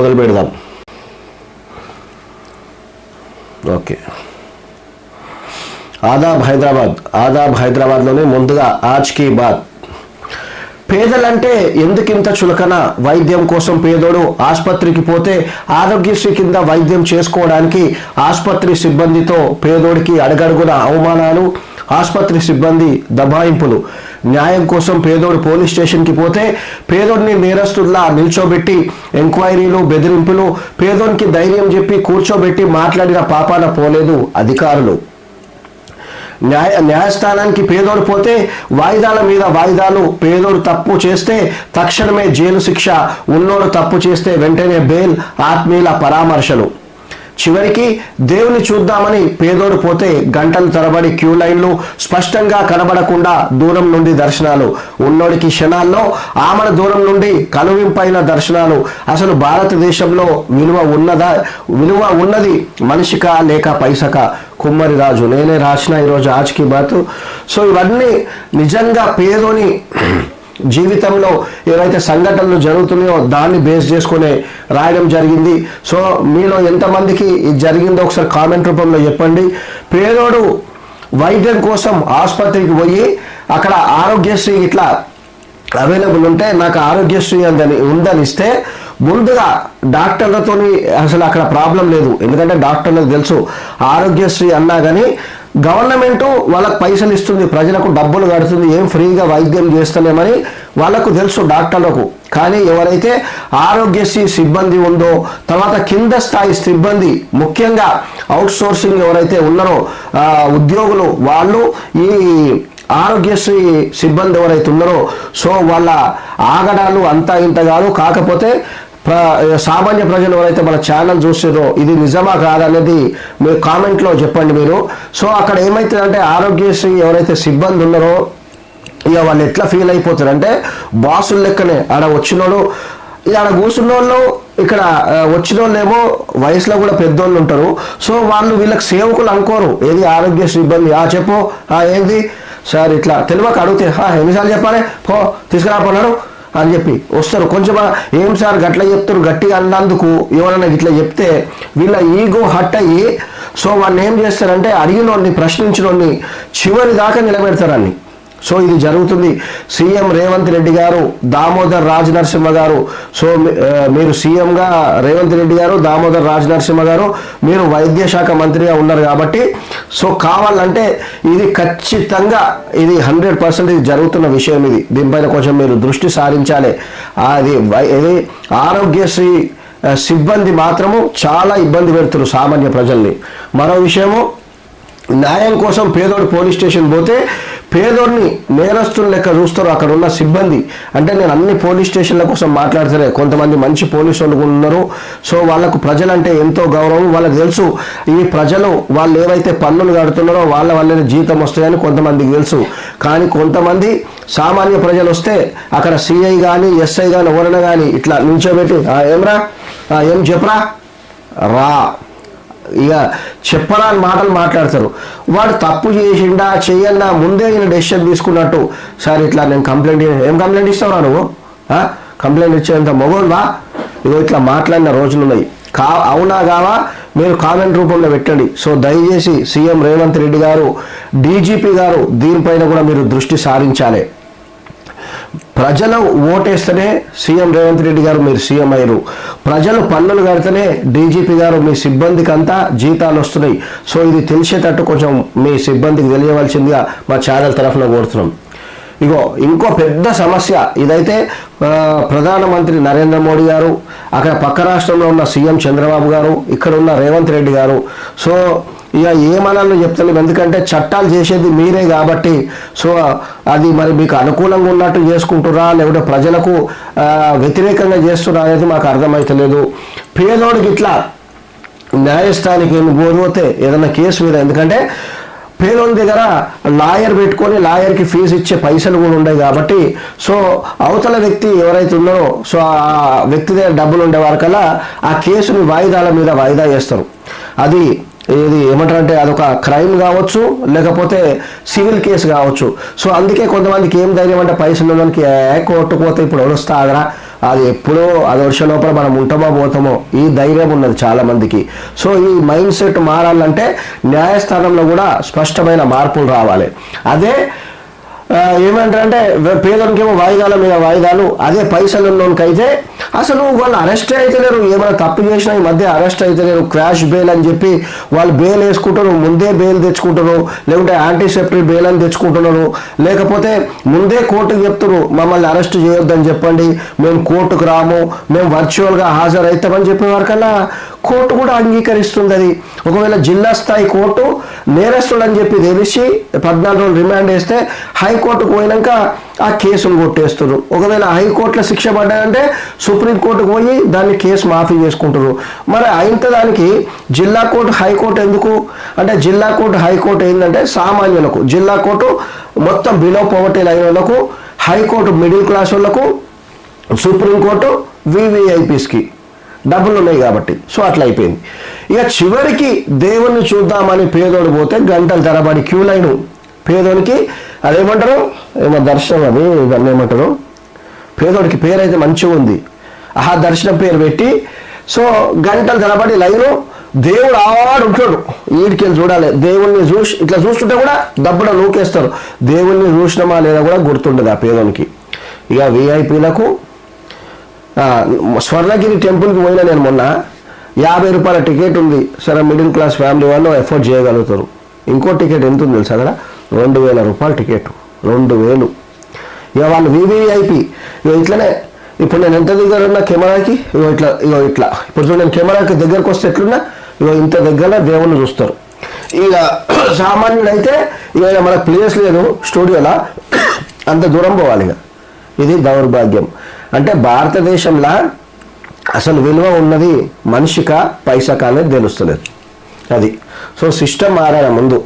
మొదలు పెడదాం. ఓకే, ఆదాబ్ హైదరాబాద్లోనే ముందుగా ఆజ్ కీ బాత్. పేదలంటే ఎందుకింత చులకన? వైద్యం కోసం పేదోడు ఆసుపత్రికి పోతే ఆరోగ్యశ్రీ కింద వైద్యం చేసుకోవడానికి ఆసుపత్రి సిబ్బందితో పేదోడికి అడుగడుగున అవమానాలు, ఆసుపత్రి సిబ్బంది దబాయింపులు. న్యాయం కోసం పేదోడు పోలీస్ స్టేషన్కి పోతే పేదోడిని నేరస్తుల్లా నిల్చోబెట్టి ఎంక్వైరీలు, బెదిరింపులు. పేదోడికి ధైర్యం చెప్పి కూర్చోబెట్టి మాట్లాడిన పాపాన పోలేదు అధికారులు. న్యాయస్థానానికి పేదోడు పోతే వాయిదాల మీద వాయిదాలు. పేదోడు తప్పు చేస్తే తక్షణమే జైలు శిక్ష, ఉన్నోడు తప్పు చేస్తే వెంటనే బెయిల్, ఆత్మీయుల పరామర్శలు. చివరికి దేవుని చూద్దామని పేదోడు పోతే గంటల తరబడి క్యూ లైన్లు, స్పష్టంగా కనబడకుండా దూరం నుండి దర్శనాలు. ఉన్నోడికి క్షణాల్లో ఆమడ దూరం నుండి కనువింపైన దర్శనాలు. అసలు భారతదేశంలో విలువ ఉన్నది మనిషికా లేక పైసకా? కుమ్మరి రాజు. నేనే రాసిన ఈరోజు ఆజ్ కీ బాత్. సో ఇవన్నీ నిజంగా పేదోని జీవితంలో ఏవైతే సంఘటనలు జరుగుతున్నాయో దాన్ని బేస్ చేసుకునే రాయడం జరిగింది. సో మీలో ఎంతమందికి ఇది జరిగిందో ఒకసారి కామెంట్ రూపంలో చెప్పండి. పేదోడు వైద్యం కోసం ఆసుపత్రికి పోయి అక్కడ ఆరోగ్యశ్రీ ఇట్లా అవైలబుల్ ఉంటే నాకు ఆరోగ్యశ్రీ ఉందని ఇస్తే ముందుగా డాక్టర్లతో అసలు అక్కడ ప్రాబ్లం లేదు. ఎందుకంటే డాక్టర్లకు తెలుసు ఆరోగ్యశ్రీ అన్నా కానీ గవర్నమెంటు వాళ్ళకు పైసలు ఇస్తుంది, ప్రజలకు డబ్బులు కడుతుంది, ఏం ఫ్రీగా వైద్యం చేస్తలేమని వాళ్ళకు తెలుసు డాక్టర్లకు. కానీ ఎవరైతే ఆరోగ్యశ్రీ సిబ్బంది ఉందో, తర్వాత కింద స్థాయి సిబ్బంది, ముఖ్యంగా అవుట్ సోర్సింగ్ ఎవరైతే ఉన్నారో ఉద్యోగులు, వాళ్ళు ఈ ఆరోగ్యశ్రీ సిబ్బంది ఎవరైతే ఉన్నారో సో వాళ్ళ ఆగడాలు అంతా ఇంత కాదు. కాకపోతే సామాన్య ప్రజలు ఎవరైతే మన ఛానల్ చూస్తారో ఇది నిజమా కాదనేది మీరు కామెంట్లో చెప్పండి మీరు. సో అక్కడ ఏమవుతుందంటే ఆరోగ్యశ్రీ ఎవరైతే సిబ్బంది ఉన్నారో ఇక వాళ్ళు ఎట్లా ఫీల్ అయిపోతారంటే బాసులు లెక్కనే. ఆడ వచ్చినోడు ఆడ కూర్చున్న వాళ్ళు, ఇక్కడ వచ్చిన వాళ్ళేమో వయసులో కూడా పెద్దోళ్ళు ఉంటారు. సో వాళ్ళు వీళ్ళకి సేవకులు అనుకోరు. ఏది ఆరోగ్య సిబ్బంది, చెప్పు ఏంది సార్ ఇట్లా తెలియక అడిగితే ఎన్నిసార్లు చెప్పాలి, పో తీసుకురాపోన్నాడు అని చెప్పి వస్తారు. కొంచెం ఏం సార్ గట్లా చెప్తారు, గట్టిగా అన్నందుకు ఎవరైనా ఇట్లా చెప్తే వీళ్ళ ఈగో హట్ అయ్యి సో వాళ్ళు ఏం చేస్తారంటే అడిగినోడిని, ప్రశ్నించినోడిని చివరి దాకా నిలబెడతారని. సో ఇది జరుగుతుంది. సీఎం రేవంత్ రెడ్డి గారు, దామోదర్ రాజ్ నరసింహ గారు, సో మీరు సీఎంగా రేవంత్ రెడ్డి గారు, దామోదర్ రాజ్ నరసింహ గారు మీరు వైద్య శాఖ మంత్రిగా ఉన్నారు కాబట్టి సో కావాలంటే ఇది ఖచ్చితంగా ఇది 100% ఇది జరుగుతున్న విషయం. ఇది దీనిపైన కొంచెం మీరు దృష్టి సారించాలి. ఇది ఆరోగ్యశ్రీ సిబ్బంది మాత్రము చాలా ఇబ్బంది పెడుతున్నారు సామాన్య ప్రజల్ని. మరో విషయము, న్యాయం కోసం పేదోడు పోలీస్ స్టేషన్ పోతే పేదోడిని నేరస్తులు లెక్క చూస్తారు అక్కడ ఉన్న సిబ్బంది. అంటే నేను అన్ని పోలీస్ స్టేషన్ల కోసం మాట్లాడతారే, కొంతమంది మంచి పోలీసు వాళ్ళు ఉన్నారు. సో వాళ్ళకు ప్రజలంటే ఎంతో గౌరవం, వాళ్ళకి తెలుసు ఈ ప్రజలు వాళ్ళు ఏవైతే పన్నులు కడుతున్నారో వాళ్ళ వల్లనే జీతం వస్తాయని కొంతమందికి తెలుసు. కానీ కొంతమంది సామాన్య ప్రజలు వస్తే అక్కడ సిఐ కానీ ఎస్ఐ కానీ ఎవరైనా కానీ ఇట్లా నిల్చోబెట్టి ఏమ్రా ఏం చెప్పరా రా ఇక చెప్పరా అని మాటలు మాట్లాడతారు. వాడు తప్పు చేసిండా చెయ్యన్నా ముందే ఈయన డెసిషన్ తీసుకున్నట్టు. సార్ ఇట్లా నేను కంప్లైంట్, ఏం కంప్లైంట్ ఇస్తావురా నువ్వు, కంప్లైంట్ ఇచ్చేంత మొగోడువా? ఇగో ఇట్లా మాట్లాడిన రోజులు ఉన్నాయి. అవునా కావా మీరు కామెంట్ రూపంలో పెట్టండి. సో దయచేసి సీఎం రేవంత్ రెడ్డి గారు, డీజీపీ గారు దీనిపైన కూడా మీరు దృష్టి సారించాలి. ప్రజలు ఓటేస్తేనే సీఎం రేవంత్ రెడ్డి గారు మీరు సీఎం అయ్యారు. ప్రజలు పన్నులు కడితేనే డీజీపీ గారు మీ సిబ్బందికి అంతా జీతాలు వస్తున్నాయి. సో ఇది తెలిసేటట్టు కొంచెం మీ సిబ్బందికి తెలియవలసిందిగా మా ఛానల్ తరఫున కోరుతున్నాం. ఇగో ఇంకో పెద్ద సమస్య ఇదైతే ప్రధానమంత్రి నరేంద్ర మోడీ గారు, అక్కడ పక్క రాష్ట్రంలో ఉన్న సీఎం చంద్రబాబు గారు, ఇక్కడ ఉన్న రేవంత్ రెడ్డి గారు. సో ఇక ఏమనాలో చెప్తలేము, ఎందుకంటే చట్టాలు చేసేది మీరే కాబట్టి. సో అది మరి మీకు అనుకూలంగా ఉన్నట్టు చేసుకుంటురా లేకపోతే ప్రజలకు వ్యతిరేకంగా చేస్తురా అనేది మాకు అర్థమవుతలేదు. పేదోడికి ఇట్లా న్యాయస్థానికి పోతే ఏదైనా కేసు మీద, ఎందుకంటే పేదోని దగ్గర లాయర్ పెట్టుకొని లాయర్కి ఫీజు ఇచ్చే పైసలు కూడా ఉన్నాయి కాబట్టి సో అవతల వ్యక్తి ఎవరైతే ఉన్నారో సో ఆ వ్యక్తి దగ్గర డబ్బులు ఉండే వారికల్లా ఆ కేసుని వాయిదాల మీద వాయిదా చేస్తారు. అది ఇది ఏమంటారంటే అదొక క్రైమ్ కావచ్చు లేకపోతే సివిల్ కేసు కావచ్చు. సో అందుకే కొంతమందికి ఏం ధైర్యం అంటే పైసలు ఉన్నదానికి కోర్టుకు పోతే ఇప్పుడు వస్తాగరా అది ఎప్పుడో అది వర్షం లోపల మనం ఉంటామో పోతామో ఈ ధైర్యం ఉన్నది చాలా మందికి. సో ఈ మైండ్ సెట్ మారాలంటే న్యాయస్థానంలో కూడా స్పష్టమైన మార్పులు రావాలి. అదే ఏమంటారంటే పేదలకేమో వాయిదాల మీద వాయిదాలు, అదే పైసలు ఉన్నోనికైతే అసలు వాళ్ళు అరెస్ట్ అయితలేరు. ఏమైనా తప్పు చేసినా ఈ మధ్య అరెస్ట్ అయితలేరు. క్రాష్ బెయిల్ అని చెప్పి వాళ్ళు బెయిల్ వేసుకుంటారు, ముందే బెయిల్ తెచ్చుకుంటారు, లేకుంటే యాంటీసెప్టరీ బెయిల్ అని తెచ్చుకుంటున్నారు, లేకపోతే ముందే కోర్టుకు చెప్తారు మమ్మల్ని అరెస్ట్ చేయొద్దని చెప్పండి, మేము కోర్టుకు రాము, మేము వర్చువల్గా హాజరవుతామని చెప్పేవారికల్లా కోర్టు కూడా అంగీకరిస్తుంది. అది ఒకవేళ జిల్లా స్థాయి కోర్టు నేరస్తుడు అని చెప్పి తెలిసి 14 రోజులు రిమాండ్ వేస్తే హైకోర్టుకు పోయినాక ఆ కేసును కొట్టేస్తారు. ఒకవేళ హైకోర్టులో శిక్ష పడ్డాయంటే సుప్రీంకోర్టుకు పోయి దాన్ని కేసు మాఫీ చేసుకుంటారు. మరి అయినంత దానికి జిల్లా కోర్టు హైకోర్టు ఎందుకు అంటే, జిల్లా కోర్టు హైకోర్టు ఏంటంటే సామాన్యులకు, జిల్లా కోర్టు మొత్తం బిలో పవర్టీ లైన్ వాళ్ళకు, హైకోర్టు మిడిల్ క్లాస్ వాళ్ళకు, సుప్రీంకోర్టు వివిఐపీస్కి డబ్బులు ఉన్నాయి కాబట్టి. సో అట్లా అయిపోయింది. ఇక చివరికి దేవుణ్ణి చూద్దామని పేదోడు పోతే గంటల తరబడి క్యూ లైను. పేదోడికి అదేమంటారు, ఏమో దర్శనం, అది ఇవన్నీ ఏమంటారు, పేదోడికి పేరు అయితే మంచిగా ఉంది, ఆహా దర్శనం పేరు పెట్టి సో గంటల తరబడి లైను. దేవుడు ఆవాడు ఉంటాడు, వీడికి వెళ్ళి చూడాలి. దేవుణ్ణి చూసి ఇట్లా చూస్తుంటే కూడా దబ్బున నూకేస్తారు. దేవుణ్ణి చూసినమా లేదా కూడా గుర్తుండదు ఆ పేదోనికి. ఇక విఐపీలకు స్వర్ణగిరి టెంపుల్కి పోయినా నేను మొన్న, 50 రూపాయల టికెట్ ఉంది. సరే మిడిల్ క్లాస్ ఫ్యామిలీ వాళ్ళు ఎఫోర్డ్ చేయగలుగుతారు. ఇంకో టికెట్ ఎంత ఉంది తెలుసు అక్కడ, 2000 రూపాయల టికెట్, 2000. ఇక వాళ్ళు వివిఐపి ఇట్లనే. ఇప్పుడు నేను ఎంత దగ్గర ఉన్నా కెమెరాకి, ఇట్లా ఇప్పుడు చూడండి, నేను కెమెరాకి దగ్గరకు వస్తే ఎట్లున్నా ఇంత దగ్గర దేవుణ్ణి చూస్తారు. ఇక సామాన్యుడైతే ఇక మనకు ప్లేస్ లేదు స్టూడియోలా, అంత దూరం పోవాలి. ఇక ఇది దౌర్భాగ్యం. అంటే భారతదేశంలో అసలు విలువ ఉన్నది మనిషికా పైసకా అనేది తెలుస్తలేదు. అది సో సిస్టమ్ మారాల ముందు.